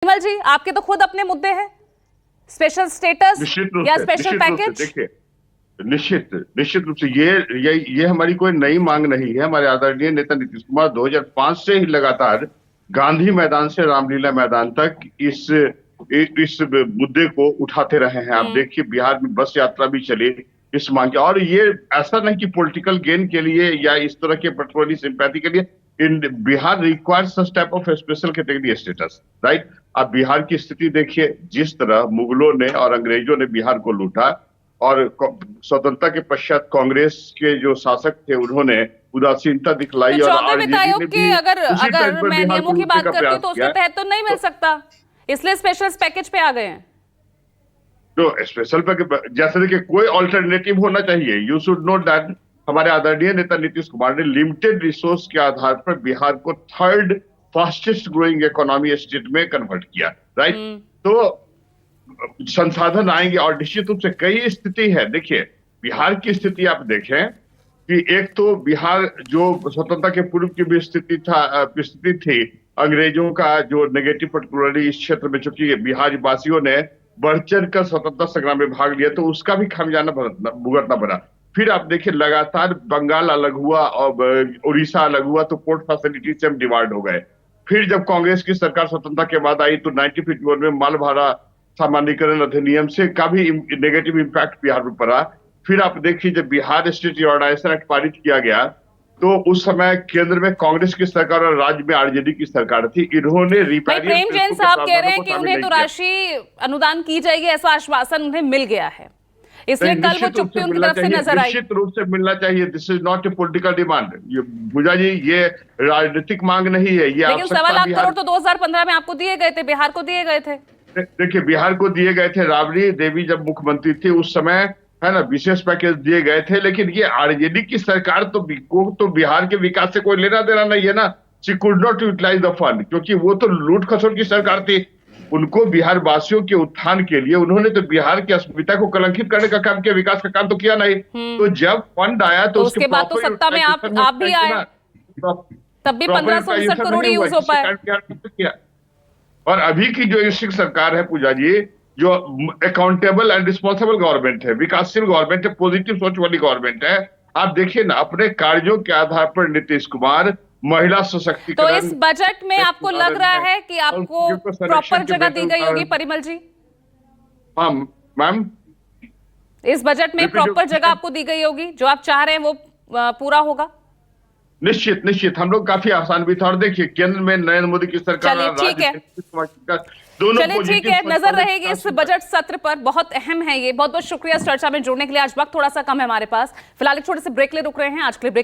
विमल जी, आपके तो खुद अपने मुद्दे हैं, स्पेशल स्टेटस या स्पेशल पैकेज। देखिए, निश्चित रूप से ये हमारी कोई नई मांग नहीं है। हमारे आदरणीय नेता नीतीश कुमार 2005 से ही लगातार गांधी मैदान से रामलीला मैदान तक इस मुद्दे को उठाते रहे हैं। आप देखिए, बिहार में बस यात्रा भी चली इस मांग के, और ये ऐसा नहीं कि पॉलिटिकल गेन के लिए या इस तरह के पेट्रोली सिंपैथी के लिए। In Bihar requires such type of special category status, right. अब बिहार की स्थिति देखिए, जिस तरह मुगलों ने और अंग्रेजों ने बिहार को लूटा और स्वतंत्रता के पश्चात कांग्रेस के जो शासक थे उन्होंने उदासीनता दिखलाई, तो और 14वें वित्त आयोग की अगर मैं बिहार नियमों को की लूटने बात का करती हूँ प्रयास तो उसके किया। तहत तो नहीं मिल सकता, इसलिए स्पेशल पैकेज पे आ गए हैं। तो स्पेशल पैकेज जैसे देखिए, कोई ऑल्टरनेटिव होना चाहिए। यू शुड नो दैट हमारे आदरणीय नेता नीतीश कुमार ने लिमिटेड रिसोर्स के आधार पर बिहार को third fastest growing economy state में कन्वर्ट किया, राइट। तो संसाधन आएंगे, और निश्चित रूप से कई स्थिति है। देखिए, बिहार की स्थिति आप देखें कि एक तो बिहार जो स्वतंत्रता के पूर्व की भी स्थिति थी, अंग्रेजों का जो नेगेटिव पर्टिकुलरली इस क्षेत्र में, चूंकि बिहार वासियों ने बढ़ चढ़ कर स्वतंत्रता संग्राम में भाग लिया, तो उसका भी खामियाजा भुगतना पड़ा। फिर आप देखिए, लगातार बंगाल अलग हुआ और उड़ीसा अलग हुआ, तो पोर्ट फैसिलिटी से हम डिवाइड हो गए। फिर जब कांग्रेस की सरकार स्वतंत्रता के बाद आई, तो 1951 में माल भाड़ा सामान्यीकरण अधिनियम से का भी नेगेटिव इम्पैक्ट बिहार में पड़ा। फिर आप देखिए, जब बिहार स्टेट रिऑर्गनाइजेशन एक्ट पारित किया गया, तो उस समय केंद्र में कांग्रेस की सरकार और राज्य में आरजेडी की सरकार थी। इन्होंने प्रेम जैन साहब कह रहे हैं कि उन्हें तो राशि अनुदान की जाएगी, ऐसा आश्वासन उन्हें मिल गया है, इसलिए कल वो चुप्पी उनकी तरफ से नजर आई। निश्चित रूप से मिलना चाहिए। This is not a political demand. Puja ji, ये राजनीतिक मांग नहीं है। ये लेकिन 1.25 लाख करोड़ तो 2015 में आपको दिए गए थे, बिहार को दिए गए थे। देखिए, बिहार को दिए गए थे। राबड़ी देवी जब मुख्यमंत्री थी उस समय, है ना, विशेष पैकेज दिए गए थे। लेकिन ये आरजेडी की सरकार तो बिहार के विकास से कोई लेना देना नहीं है ना। She could not utilize the fund, क्योंकि वो तो लूट खसोट की सरकार थी। उनको बिहार वासियों के उत्थान के लिए उन्होंने तो बिहार की अस्मिता को कलंकित करने का काम किया, विकास का काम तो किया नहीं। तो जब फंड आया तो उसके बाद तो सत्ता में आप भी आए, तब भी 1569 करोड़ यूज हो पाए। और अभी की जो इस सरकार है पूजा जी, जो अकाउंटेबल एंड रिस्पॉन्सिबल गवर्नमेंट है, विकासशील गवर्नमेंट है, पॉजिटिव सोच वाली गवर्नमेंट है। आप देखिए ना, अपने कार्यों के आधार पर नीतीश कुमार महिला सशक्तिकरण। तो इस बजट में आपको लग रहा है कि आपको प्रॉपर जगह दी गई होगी परिमल जी? हाँ मैम, इस बजट में प्रॉपर जगह आपको दी गई होगी, जो आप चाह रहे हैं वो पूरा होगा? निश्चित हम लोग काफी आसान भी था। और देखिए, केंद्र में नरेंद्र मोदी की सरकार, चलिए ठीक है, दोनों ठीक है, नजर रहेगी इस बजट सत्र पर, बहुत अहम है ये। बहुत बहुत शुक्रिया इस चर्चा में जुड़ने के लिए। आज वक्त थोड़ा सा कम है हमारे पास, फिलहाल एक छोटे से ब्रेक ले रुक रहे हैं आज के लिए।